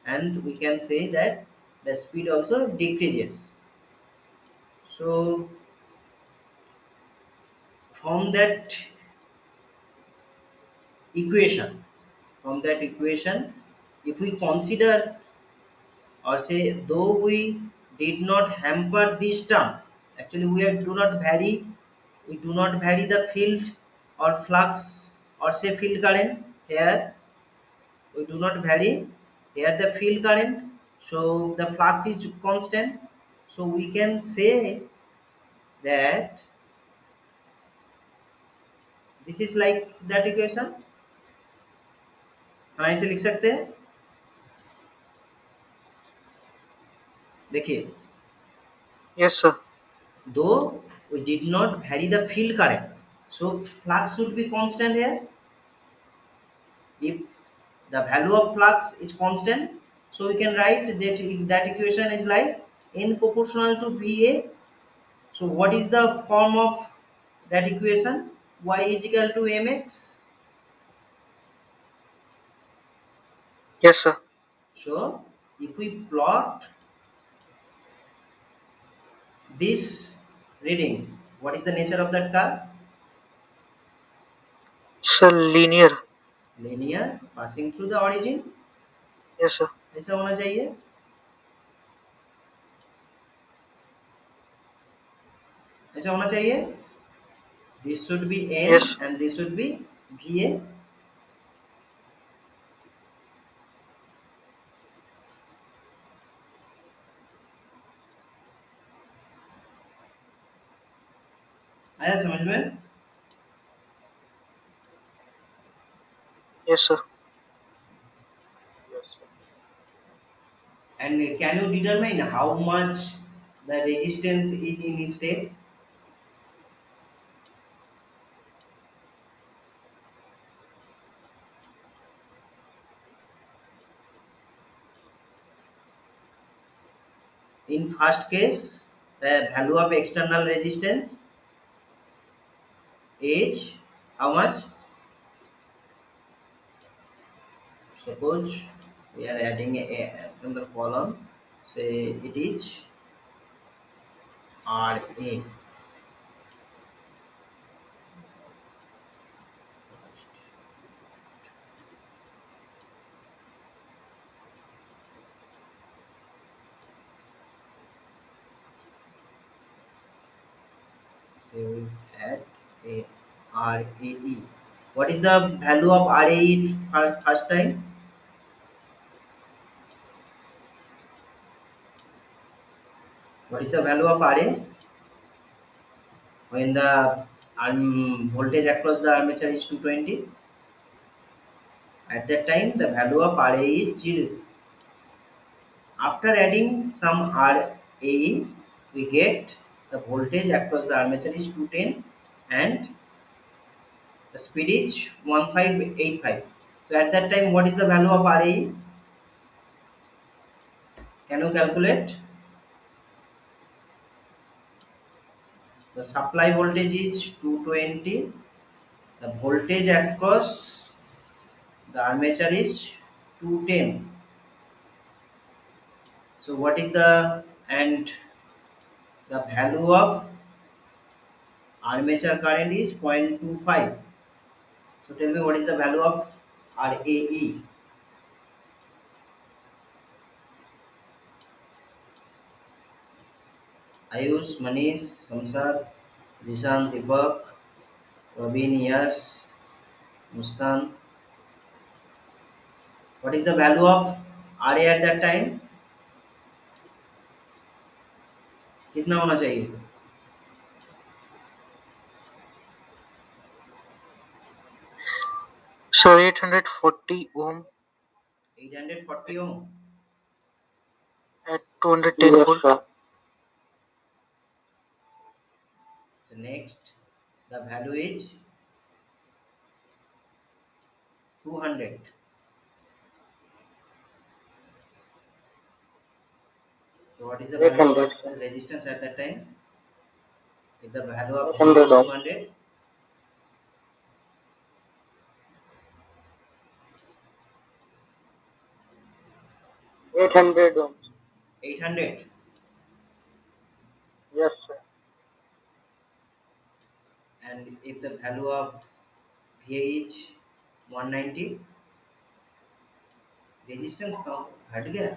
A: and we can say that the speed also decreases. So from that equation, if we consider, or say though we did not hamper this term, actually we do not vary the field or flux, or say field current here. We do not vary here the field current, so the flux is constant. So we can say that this is like that equation, हम ऐसे लिख सकते हैं। देखिए,
C: Yes, sir.
A: though we did not vary the field current, so flux should be constant here. If the value of flux is constant, so we can write that if that equation is like n proportional to Va. So what is the form of that equation? Y is equal to mx.
C: Yes, sir.
A: So if we plot these readings, what is the nature of that curve?
C: Sir, linear.
A: Linear, passing through the origin,
C: Yes, sir.
A: ऐसा होना चाहिए, ऐसा होना चाहिए। This should be n
C: Yes.
A: and this should be Va. आया समझ में?
C: Yes, sir.
A: And can you determine how much the resistance is in each step? In first case, the value of external resistance is how much? Suppose we are adding another column, say it is RA. So we add a RAE. What is the value of RAE first time? What is the value of RA when the voltage across the armature is 220? At that time, the value of RA is 0. After adding some RAE, we get the voltage across the armature is 210 and the speed is 1585. So at that time, what is the value of RAE? Can you calculate? The supply voltage is 220. The voltage across The armature is 210. So what is the and the value of armature current is 0.25. So tell me what is the value of RAE? Ayush, Manish, Samsar, Zishan, Deepak, Robin, Yash, Muskan. What is the value of RA at that time? कितना होना चाहिए?
C: So 840 ohm
A: 840 ohm.
C: at 210 volt.
A: So next, the value is 200. So what is the value of resistance at that time? If the value of V is 200,
C: 800 ohms.
A: 800.
C: Yes, sir.
A: And if the value of VA is 190, resistance कम घट गया,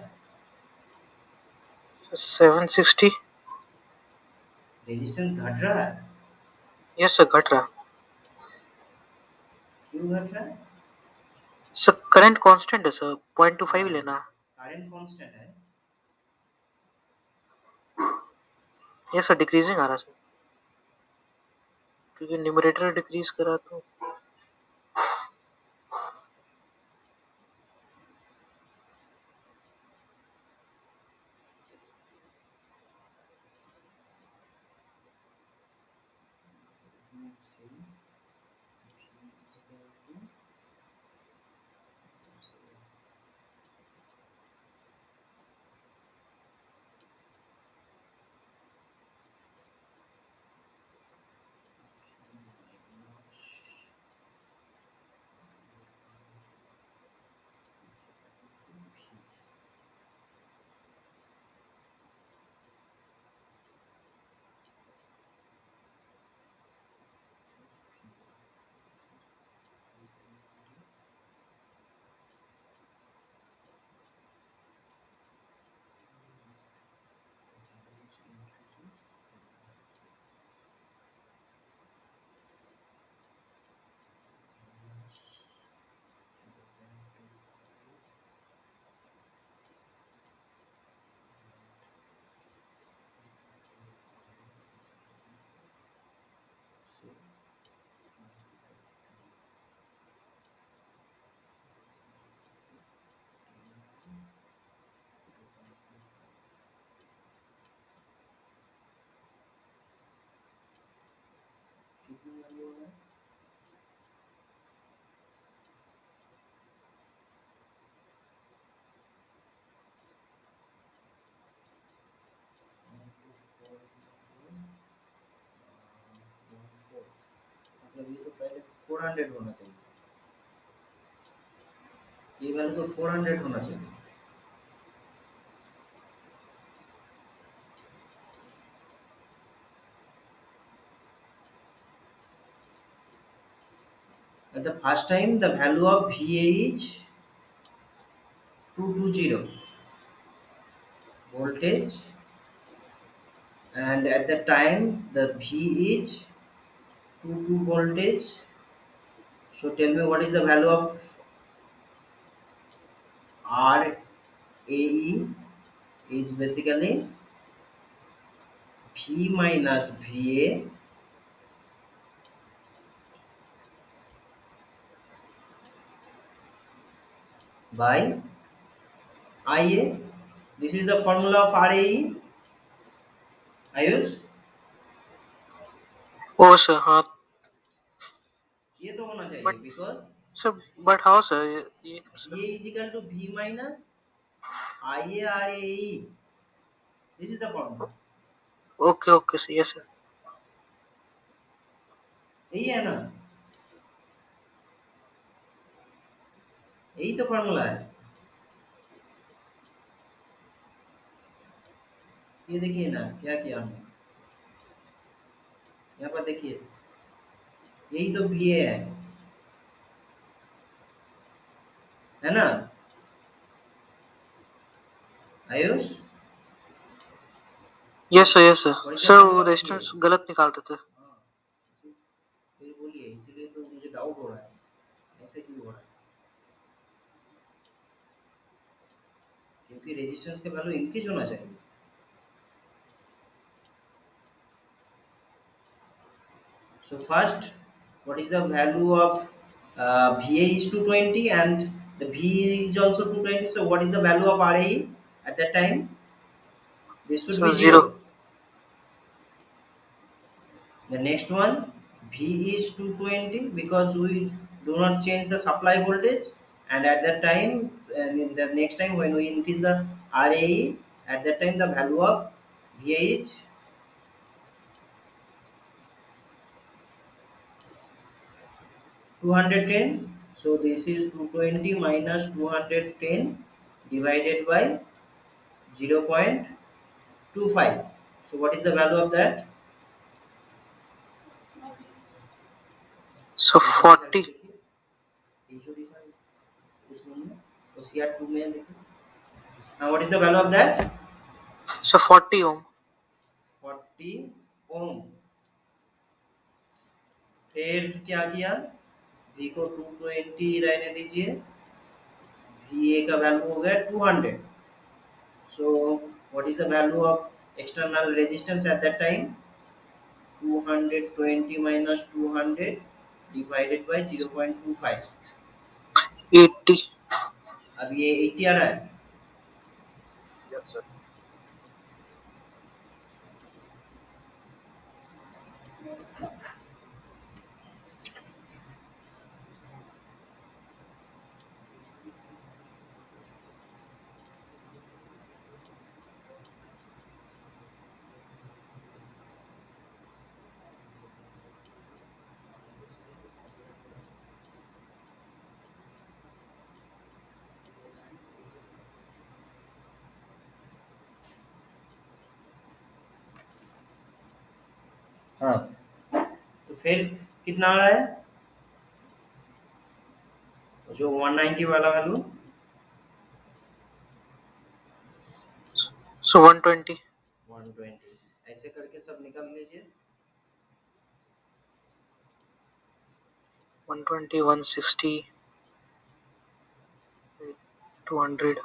C: So 760.
A: resistance घट रहा है.
C: Yes, sir. घट रहा.
A: क्यों घट रहा है?
C: सर करंट कांस्टेंट है सर, 0.25 लेना है.
A: करंट कांस्टेंट है.
C: यस सर, डिक्रीजिंग आ रहा सर, क्योंकि न्यूमरेटर डिक्रीज करा तो.
A: मतलब ये तो पहले 400 होना चाहिए, ये वैल्यू तो 400 होना चाहिए. At the first time, the value of VA is 220 voltage, and at the time the V is 22 voltage. So tell me what is the value of RAE is basically V minus VA by IA. This is the formula of RAE. Ayush,
C: oh sir हाँ.
A: ये तो होना चाहिए
C: but
A: because
C: sir, but how sir, ये sir.
A: VA is equal to V minus IA RAE. This is the formula.
C: Okay okay sir, yes sir.
A: यही है ना? यही तो फॉर्मूला है। ये देखिए ना क्या किया हमने, यहाँ पर देखिए, यही तो VA है ना Ayush?
C: Yes sir, yes sir.
A: What is the
C: sir
A: value
C: वो
A: of VA?
C: रेजिस्टेंस गलत निकाल रहे थे।
A: हाँ, फिर बोलिए, इसीलिए तो मुझे डाउट हो रहा है, ऐसे क्यों हो रहा है? क्योंकि रेजिस्टेंस का वैल्यू इंक्रीज होना चाहिए। So first, what is the value of VA is 220 and the V is also 220. So what is the value of RAE at that time? This should be
C: sir 0।
A: 0. The next one, V is 220 because we do not change the supply voltage, and at that time, and in the next time when we increase the RAE, at that time the value of VA is 210. So this is 220 minus 210 divided by 0.25. So what is the value of that?
C: Sir 40।
A: Now what is the value of that?
C: Sir 40 ohm.
A: 40 ohm. फिर क्या किया, V को 220 रहने दीजिए, VA का value हो गया 200. So what is the value of external resistance at that time? 220 minus 200 divided by 0.25.
C: 80।
A: अब ये 80 आ रहा है।
C: Yes sir.
A: हाँ, तो फिर कितना आ रहा है, जो 190 वाला वैल्यू?
C: सो 120।
A: 120 ऐसे करके सब निकाल लीजिए।
C: 120, 160, 200।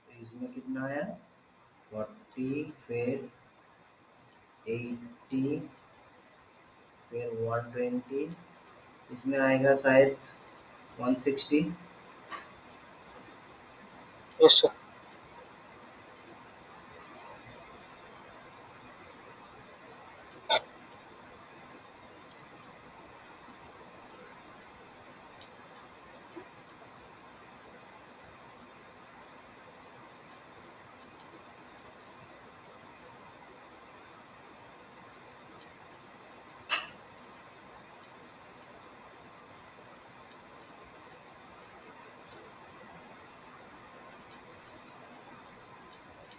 A: तो इसमें कितना आया, 40, फिर 80, फिर 120, इसमें आएगा शायद 160।
C: Yes sir.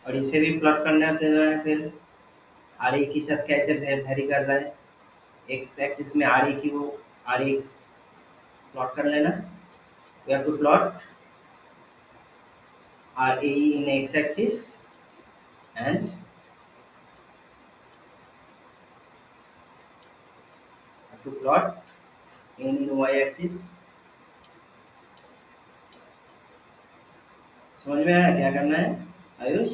A: और इसे भी प्लॉट करना देना है, फिर आर के साथ कैसे वेरी कर रहा है, एक्स एक्सिस में आर की वो आर प्लॉट कर लेना। We have to plot R in X axis and to plot n in y axis। समझ में आया क्या करना है Ayush?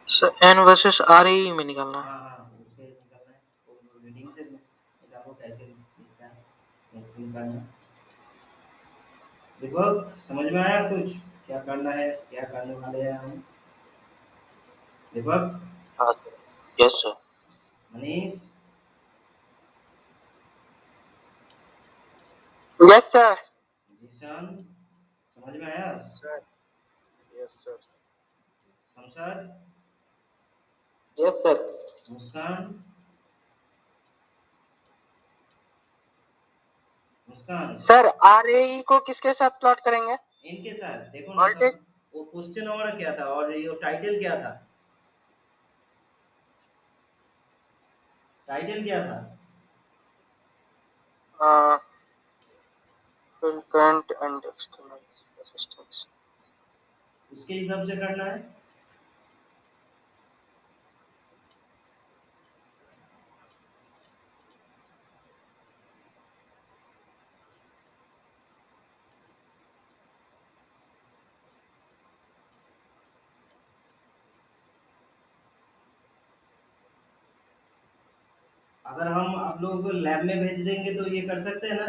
C: Sir N versus R A में निकालना है।
A: हाँ हाँ, उससे निकालना है, तो रीडिंग से निकालो कैसे दिखता है, निकालना। देखो समझ में आया कुछ क्या करना है, क्या करने वाले हैं हम? दीपक,
C: हाँ sir. Yes sir.
A: Manish,
C: yes sir.
A: Zeeshan, समझ में आया?
C: Sir. Yes sir.
A: Shamshad,
C: yes sir.
A: Muskan, Muskan,
C: sir RAE को किसके साथ प्लॉट करेंगे?
A: इनके साथ देखो ना
C: वोल्टेज।
A: सब। वो क्वेश्चन हमारा क्या था और ये टाइटल क्या था? टाइटल क्या था?
C: Current and external resistance.
A: उसके हिसाब से करना है। अगर हम आप लोगों को लैब में भेज देंगे तो ये कर सकते हैं ना?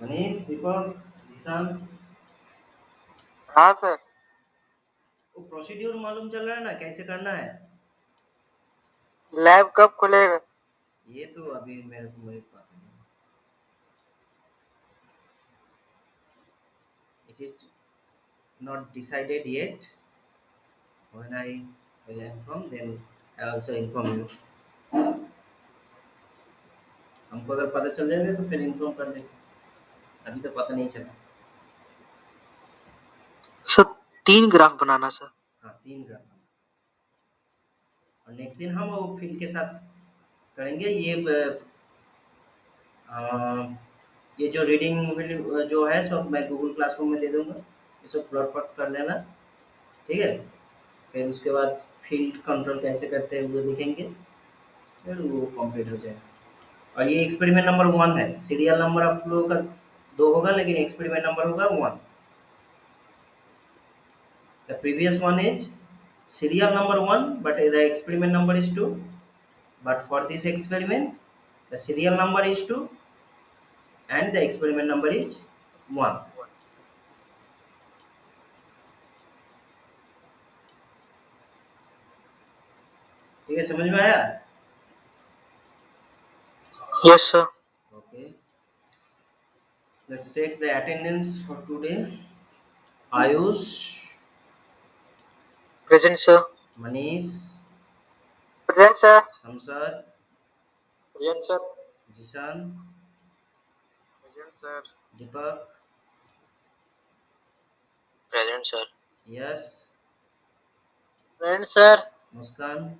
A: मनीष, दीपक, जीशान,
C: हाँ सर।
A: वो प्रोसीड्यूर मालूम चल रहा है ना कैसे करना है?
C: लैब कब खुलेगा?
A: ये तो अभी मेरे को वही पता नहीं। It is not decided yet. When I will inform, then I also inform you. हमको अगर पता चल जाएगा तो फिर इन्फॉर्म कर देंगे। अभी तो पता नहीं चला।
C: सर 3 ग्राफ बनाना सर।
A: हाँ, 3 ग्राम। और नेक्स्ट दिन हम वो फिल के साथ करेंगे। ये जो रीडिंग जो है सब मैं गूगल क्लासरूम में दे दूंगा। ये सब प्लॉट प्लॉट कर लेना, ठीक है? फिर उसके बाद फील्ड कंट्रोल कैसे करते हैं वो देखेंगे, फिर वो कंप्लीट हो जाएगा। और ये एक्सपेरिमेंट नंबर 1 है। सीरियल नंबर आप लोगों का 2 होगा, लेकिन एक्सपेरिमेंट नंबर होगा 1। The previous one is serial number 1, but the experiment number is 2. But for this experiment, the serial number is 2 and the experiment number is 1. ठीक है, समझ में आया?
C: Yes sir.
A: Okay. Let's take the attendance for today. Ayush,
C: present sir.
A: Manish,
C: present sir.
A: Samsad,
C: present sir.
A: Jishan,
C: present sir.
A: Deepak,
C: present sir.
A: Yash,
C: present sir.
A: Muskan.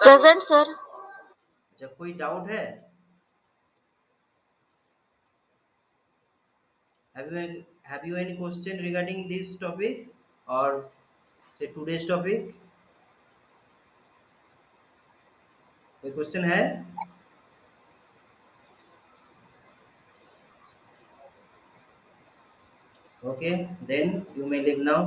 C: Present sir.
A: अच्छा, कोई doubt है? Have you any question regarding this topic or say today's topic? कोई question है? Okay, then you may leave now.